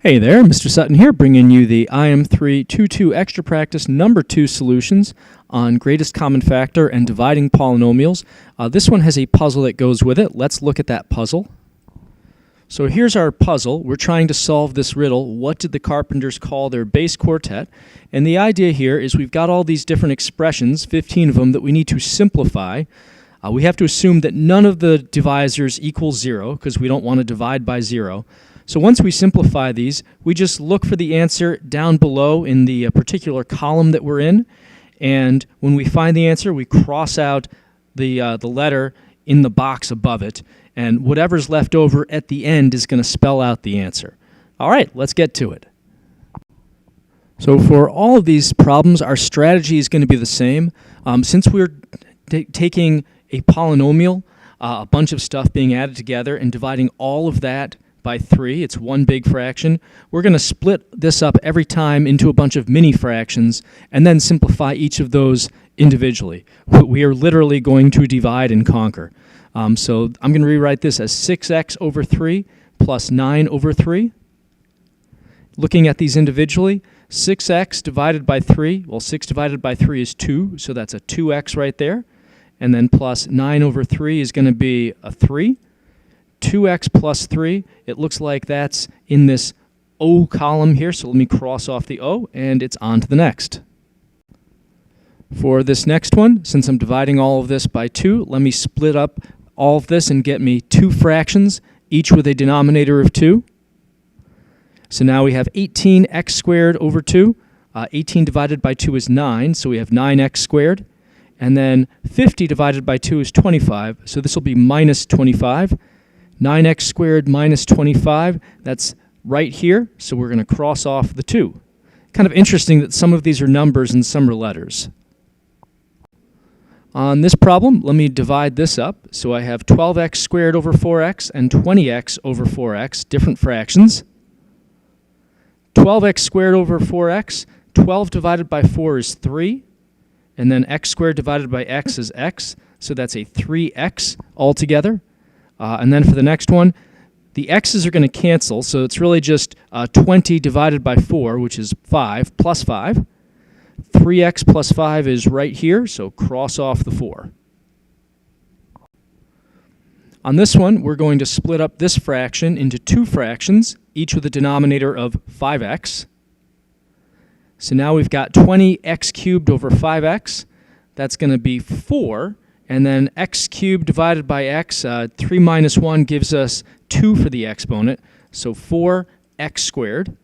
Hey there, Mr. Sutton here, bringing you the IM322 Extra Practice number 2 solutions on greatest common factor and dividing polynomials. This one has a puzzle that goes with it. Let's look at that puzzle. So here's our puzzle. We're trying to solve this riddle. What did the carpenters call their base quartet? And the idea here is we've got all these different expressions, 15 of them, that we need to simplify. We have to assume that none of the divisors equals 0 because we don't want to divide by 0. So once we simplify these, we just look for the answer down below in the particular column that we're in. And when we find the answer, we cross out the letter in the box above it. And whatever's left over at the end is going to spell out the answer. All right, let's get to it. So for all of these problems, our strategy is going to be the same. Since we're taking a polynomial, a bunch of stuff being added together, and dividing all of that by 3, it's one big fraction, we're going to split this up every time into a bunch of mini fractions and then simplify each of those individually. We are literally going to divide and conquer. So I'm going to rewrite this as 6x over 3 plus 9 over 3. Looking at these individually, 6x divided by 3, well, 6 divided by 3 is 2, so that's a 2x right there. And then plus 9 over 3 is going to be a 3. 2x plus 3, it looks like that's in this O column here, so let me cross off the O, and it's on to the next. For this next one, since I'm dividing all of this by 2, let me split up all of this and get me 2 fractions, each with a denominator of 2. So now we have 18x squared over 2. 18 divided by 2 is 9, so we have 9x squared. And then 50 divided by 2 is 25, so this will be minus 25. 9x squared minus 25, that's right here, so we're going to cross off the 2. Kind of interesting that some of these are numbers and some are letters. On this problem, let me divide this up. So I have 12x squared over 4x and 20x over 4x, different fractions. 12x squared over 4x, 12 divided by 4 is 3, and then x squared divided by x is x, so that's a 3x altogether. And then for the next one, the x's are going to cancel, so it's really just 20 divided by 4, which is 5, plus 5. 3x plus 5 is right here, so cross off the 4. On this one, we're going to split up this fraction into 2 fractions, each with a denominator of 5x. So now we've got 20x cubed over 5x. That's going to be 4. And then x cubed divided by x, 3 minus 1 gives us 2 for the exponent, so 4x squared.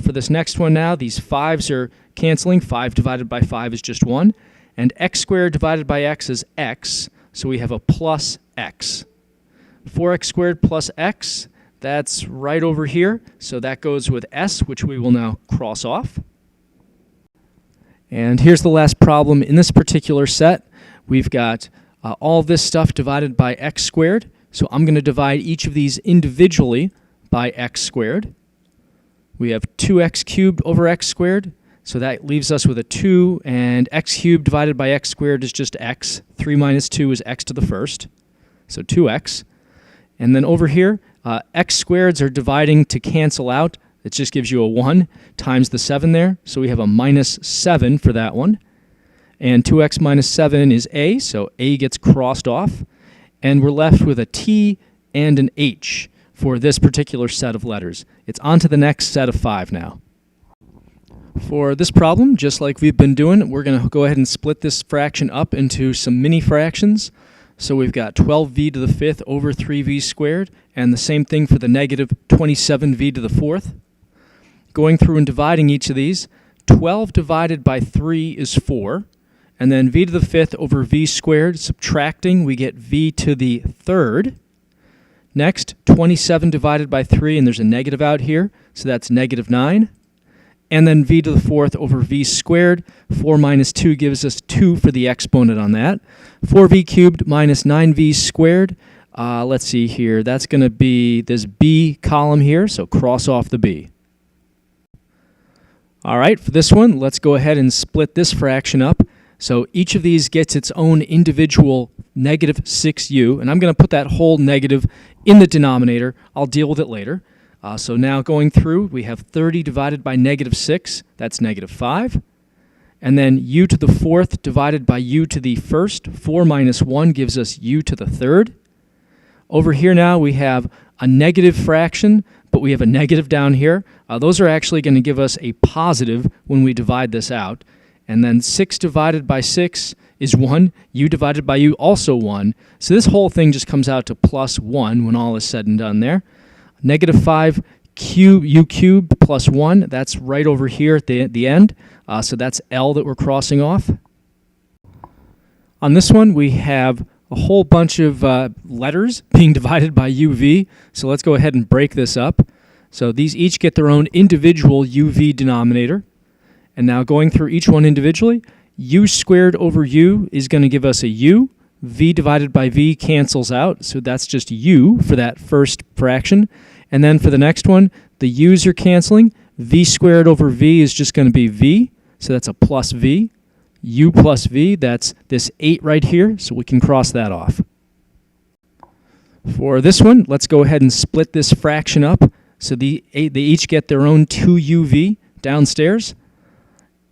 For this next one now, these 5's are canceling. 5 divided by 5 is just 1. And x squared divided by x is x, so we have a plus x. 4x squared plus x, that's right over here, so that goes with s, which we will now cross off. And here's the last problem in this particular set. We've got all this stuff divided by x squared, so I'm going to divide each of these individually by x squared. We have 2x cubed over x squared, so that leaves us with a 2, and x cubed divided by x squared is just x. 3 minus 2 is x to the first, so 2x. And then over here, x squareds are dividing to cancel out. It just gives you a 1 times the 7 there, so we have a minus 7 for that one. And 2x minus 7 is a, so a gets crossed off. And we're left with a t and an h for this particular set of letters. It's on to the next set of 5 now. For this problem, just like we've been doing, we're going to go ahead and split this fraction up into some mini fractions. So we've got 12v to the 5th over 3v squared, and the same thing for the negative 27v to the 4th. Going through and dividing each of these, 12 divided by 3 is 4. And then v to the 5th over v squared, subtracting, we get v to the 3rd. Next, 27 divided by 3, and there's a negative out here, so that's negative 9. And then v to the 4th over v squared, 4 minus 2 gives us 2 for the exponent on that. 4v cubed minus 9v squared, let's see here, that's going to be this b column here, so cross off the b. All right, for this one, let's go ahead and split this fraction up. So each of these gets its own individual negative 6u, and I'm going to put that whole negative in the denominator. I'll deal with it later. So now going through, we have 30 divided by negative 6, that's negative 5. And then u to the 4th divided by u to the 1st, 4 minus 1 gives us u to the 3rd. Over here now we have a negative fraction, but we have a negative down here. Those are actually going to give us a positive when we divide this out. And then 6 divided by 6 is 1. U divided by u also 1. So this whole thing just comes out to plus 1 when all is said and done there. Negative 5 u cubed plus 1, that's right over here at the end. So that's L that we're crossing off. On this one, we have a whole bunch of letters being divided by uv. So let's go ahead and break this up. So these each get their own individual uv denominator. And now going through each one individually, u squared over u is going to give us a u. V divided by v cancels out, so that's just u for that first fraction. And then for the next one, the u's are canceling. V squared over v is just going to be v, so that's a plus v. U plus v, that's this 8 right here, so we can cross that off. For this one, let's go ahead and split this fraction up. So they each get their own 2uv downstairs.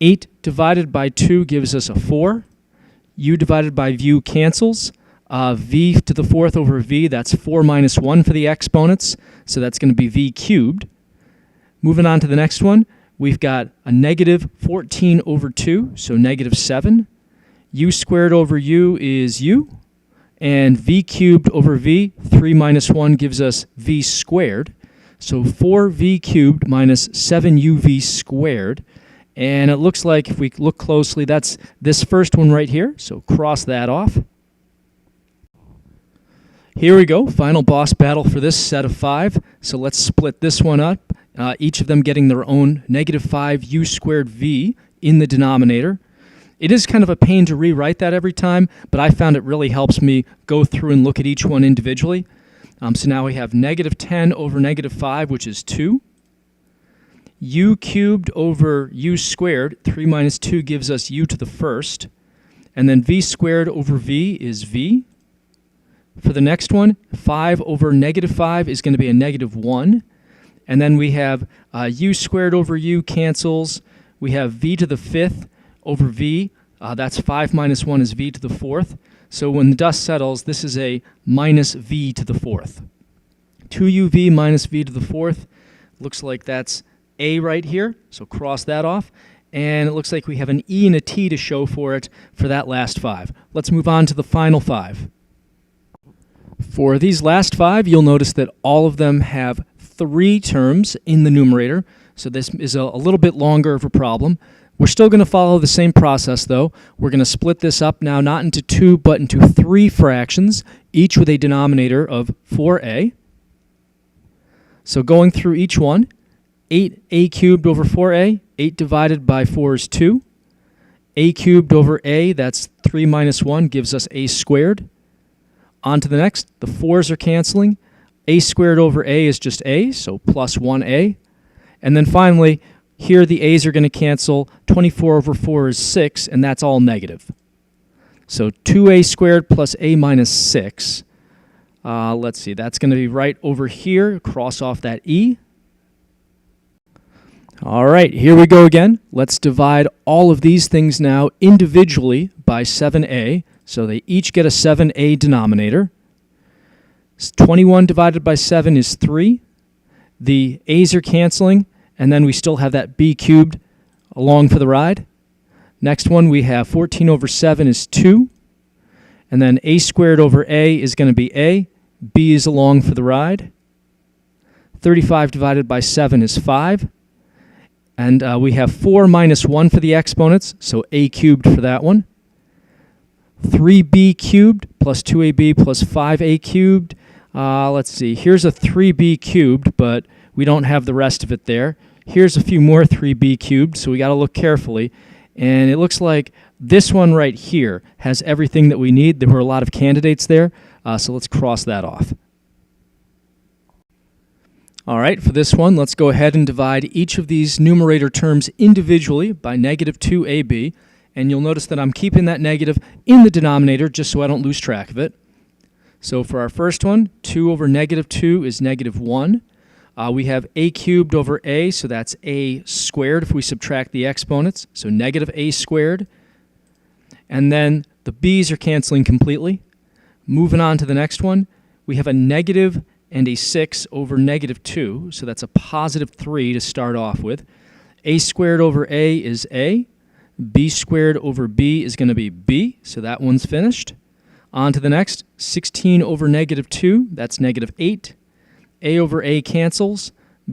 8 divided by 2 gives us a 4. U divided by v cancels. V to the 4th over v, that's 4 minus 1 for the exponents, so that's going to be v cubed. Moving on to the next one, we've got a negative 14 over 2, so negative 7. U squared over u is u. And v cubed over v, 3 minus 1 gives us v squared. So 4v cubed minus 7uv squared. And it looks like if we look closely, that's this first one right here. So cross that off. Here we go, final boss battle for this set of 5. So let's split this one up, each of them getting their own negative 5u squared v in the denominator. It is kind of a pain to rewrite that every time, but I found it really helps me go through and look at each one individually. So now we have negative 10 over negative 5, which is 2. U cubed over u squared, 3 minus 2 gives us u to the 1st. And then v squared over v is v. For the next one, 5 over negative 5 is going to be a negative 1. And then we have u squared over u cancels. We have v to the 5th over v. That's 5 minus 1 is v to the 4th. So when the dust settles, this is a minus v to the 4th. 2uv minus v to the 4th. Looks like that's a right here, so cross that off. And it looks like we have an e and a t to show for it for that last 5. Let's move on to the final 5. For these last 5, you'll notice that all of them have 3 terms in the numerator, so this is a little bit longer of a problem. We're still going to follow the same process, though. We're going to split this up now not into 2, but into 3 fractions, each with a denominator of 4a. So going through each one, 8a cubed over 4a, 8 divided by 4 is 2. A cubed over a, that's 3 minus 1, gives us a squared. On to the next, the 4's are canceling. A squared over a is just a, so plus 1a. And then finally, here the a's are going to cancel. 24 over 4 is 6, and that's all negative. So 2a squared plus a minus 6. Let's see, that's going to be right over here. Cross off that e. All right, here we go again. Let's divide all of these things now individually by 7a. So they each get a 7a denominator. 21 divided by 7 is 3. The a's are canceling, and then we still have that b cubed along for the ride. Next one, we have 14 over 7 is 2. And then a squared over a is going to be a. B is along for the ride. 35 divided by 7 is 5. And we have 4 minus 1 for the exponents, so a cubed for that one. 3b cubed plus 2ab plus 5a cubed. Let's see, here's a 3b cubed, but we don't have the rest of it there. Here's a few more 3b cubed, so we got to look carefully. And it looks like this one right here has everything that we need. There were a lot of candidates there, so let's cross that off. All right, for this one, let's go ahead and divide each of these numerator terms individually by negative 2ab. And you'll notice that I'm keeping that negative in the denominator just so I don't lose track of it. So for our first one, 2 over negative 2 is negative 1. We have a cubed over a, so that's a squared if we subtract the exponents, so negative a squared. And then the b's are canceling completely. Moving on to the next one, we have a negative and a 6 over negative 2, so that's a positive 3 to start off with. A squared over a is a. B squared over b is going to be b, so that one's finished. On to the next, 16 over negative 2, that's negative 8. A over a cancels.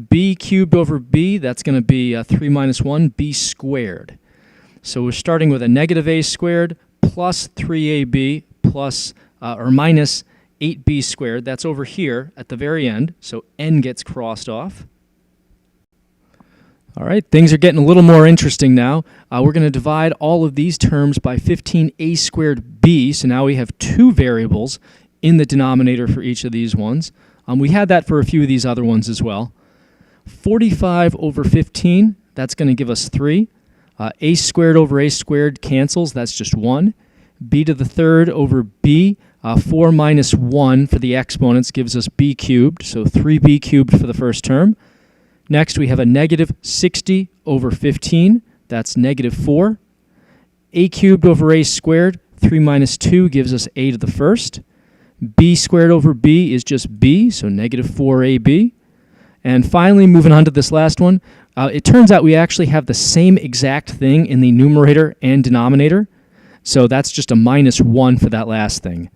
B cubed over b, that's going to be 3 minus 1, b squared. So we're starting with a negative a squared plus 3ab plus or minus 8b squared. That's over here at the very end, so n gets crossed off. All right, things are getting a little more interesting now. We're going to divide all of these terms by 15a squared b, so now we have two variables in the denominator for each of these ones. We had that for a few of these other ones as well. 45 over 15, that's going to give us 3. A squared over a squared cancels, that's just 1. B to the third over b, 4 minus 1 for the exponents gives us b cubed, so 3b cubed for the first term. Next, we have a negative 60 over 15, that's negative 4. A cubed over a squared, 3 minus 2 gives us a to the first. B squared over b is just b, so negative 4ab. And finally, moving on to this last one, it turns out we actually have the same exact thing in the numerator and denominator, so that's just a minus 1 for that last thing.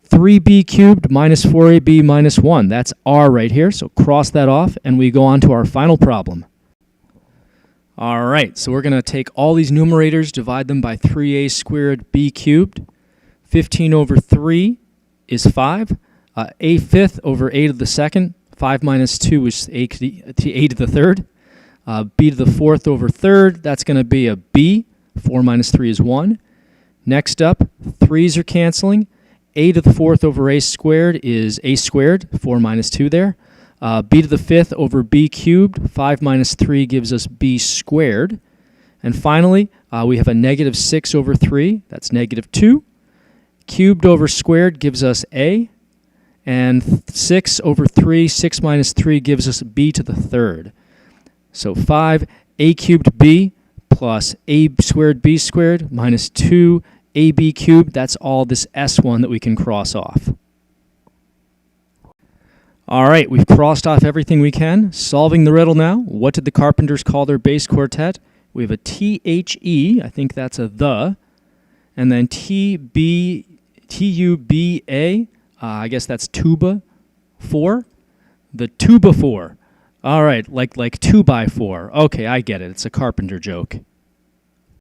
3b cubed minus 4ab minus 1, that's r right here, so cross that off, and we go on to our final problem. All right, so we're going to take all these numerators, divide them by 3a squared b cubed. 15 over 3 is 5. A fifth over a to the second. 5 minus 2 is a to the third. B to the fourth over third, that's going to be a b. 4 minus 3 is 1. Next up, 3's are canceling. A to the fourth over a squared is a squared. 4 minus 2 there. B to the fifth over b cubed. 5 minus 3 gives us b squared. And finally, we have a negative 6 over 3. That's negative 2. Cubed over squared gives us a. And 6 over 3, 6 minus 3 gives us b to the third. So 5 a cubed b plus a squared b squared minus 2 ab cubed. That's all this S1 that we can cross off. All right, we've crossed off everything we can. Solving the riddle now. What did the Carpenters call their bass quartet? We have a THE, I think that's a the, and then TUBA, I guess that's tuba 4. The tuba 4. All right, like 2 by 4. Okay, I get it. It's a Carpenter joke.